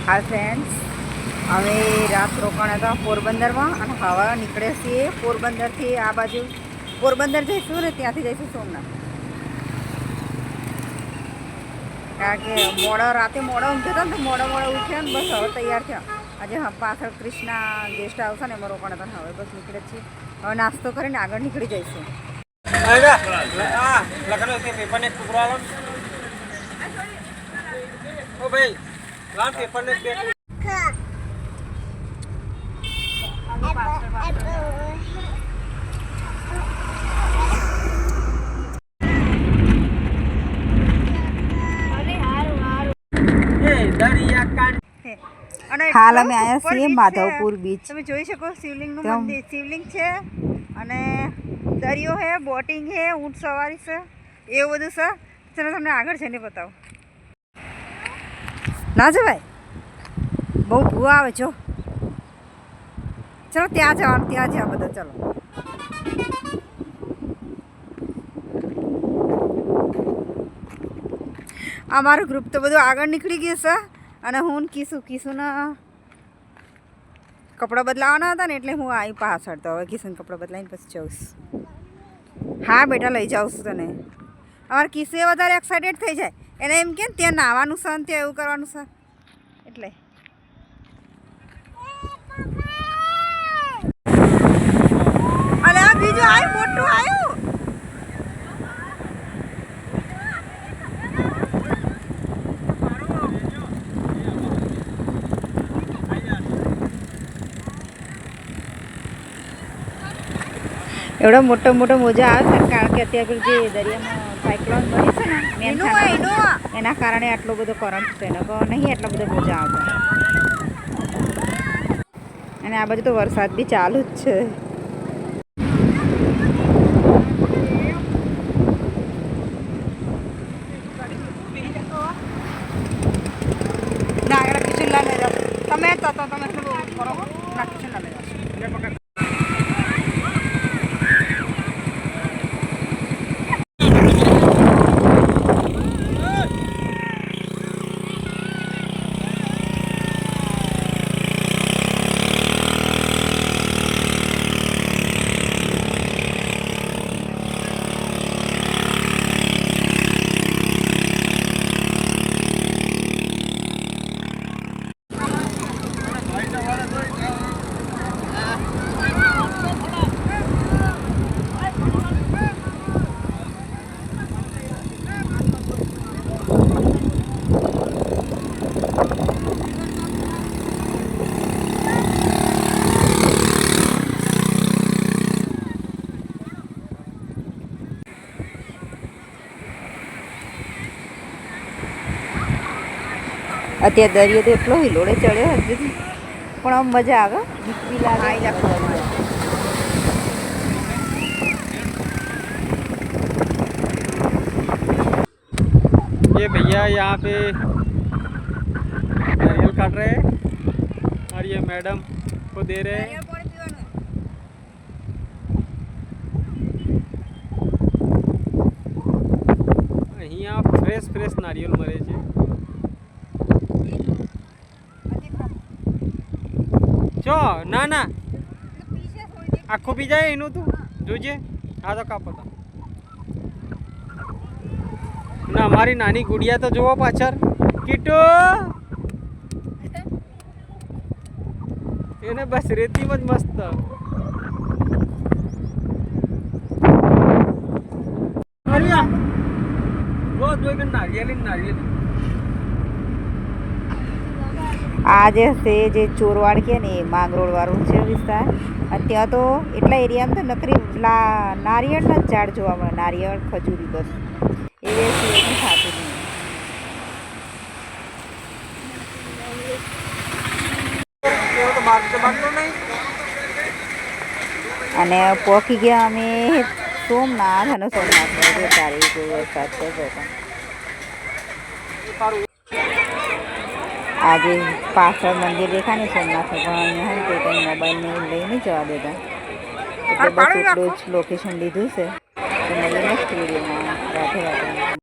Hi friends, અમે રાત રોકાણ હતા પોરબંદરમાં અને હવા નીકળે છીએ પોરબંદરથી આ બાજુ પોરબંદર જઈશું ને ત્યાંથી જઈશું સોમનાથ. કારણ કે રાતે મોડા ઊંઘ્યા હતા ને તો મોડા ઉઠ્યા ને બસ હવે તૈયાર થયા. આજે પાછળ ક્રિષ્ના ગેસ્ટ હાઉસ ને એમાં રોકાણ હતા ને હવે બસ નીકળે છીએ. હવે નાસ્તો કરીને આગળ નીકળી જઈશું. હાલ અમે આવ્યા છીએ માધવપુર બીચ. તમે જોઈ શકો શિવલિંગનું મંદિર, શિવલિંગ છે અને દરિયો છે, બોટિંગ છે, ઊંટ સવારી છે, એવું બધું છે. ચલો તમને આગળ જઈને બતાવો. ના જવાય, બહુ ભૂવા આવે. જો ચલો ત્યાં જવાનું, ત્યાં જવા બધા. ચલો અમારું ગ્રુપ તો બધું આગળ નીકળી ગયું છે અને હું કિશુના કપડાં બદલાવાના હતા ને એટલે હું આવી પાછળ. તો હવે કિશુના કપડાં બદલાવીને પછી જઉં. હા બેટા, લઈ જાઉં છું તને. અમારે કિશુ એ વધારે એક્સાઇટેડ થઈ જાય. એને એમ કે ત્યાં નાહવાનું છે ને ત્યાં એવું કરવાનું છે એટલે. અલે આ બીજું આવ્યું, મોટું આવ્યું. એવડો મોટો મોજા આવે છે કારણ કે અત્યારે જે દરિયામાં સાયક્લોન બની છે ને એના કારણે આટલો બધો કરંટ છે ને નહીં એટલો બધો મોજા આવતો. અને આ બાજુ તો વરસાદ બી ચાલુ જ છે. તમે બરોબર ના કિચન લઈ જશો. અત્યારે દરિયો તો એટલો હિલોડે ચડ્યો હજી પણ આમ મજા આવે, બીક બી લાગે. ये भैया यहाँ पे नारियल काट रहे हैं और ये मैडम को दे रहे हैं. અહીંયા ફ્રેશ નારિયેલ મળે છે. જો ના આખું પી જાય એનું તું જોજે. હા તો કાપો તો ના, મારી નાની ગુડિયા તો જોવો પાછળ. કીટુ એને બસ રેતીમાં જ મસ્ત. આ જે છે જે ચોરવાડ કે ને એ માંગરોળ વાળું છે વિસ્તાર. ત્યાં તો એટલા એરિયામાં તો નકરી નારિયેળના જ ઝાડ જોવા મળે. નારિયેળ, ખજૂરી, બસ એ સિવાયનું ખાતું નહીં. અને પહોંચી ગયા અમે સોમનાથ. અને સોમનાથ તારી કોઈ વરસાદ છે. આજે પાછળ મંદિર દેખાય ને સોમનાથ, પણ અહીંયા હોય તો કંઈ મોબાઈલને લઈને જવા દેતા એટલે બસ એટલું જ લોકેશન લીધું છે. તો મળીને નેક્સ્ટ વિડીયોમાં. રાધે રાધે.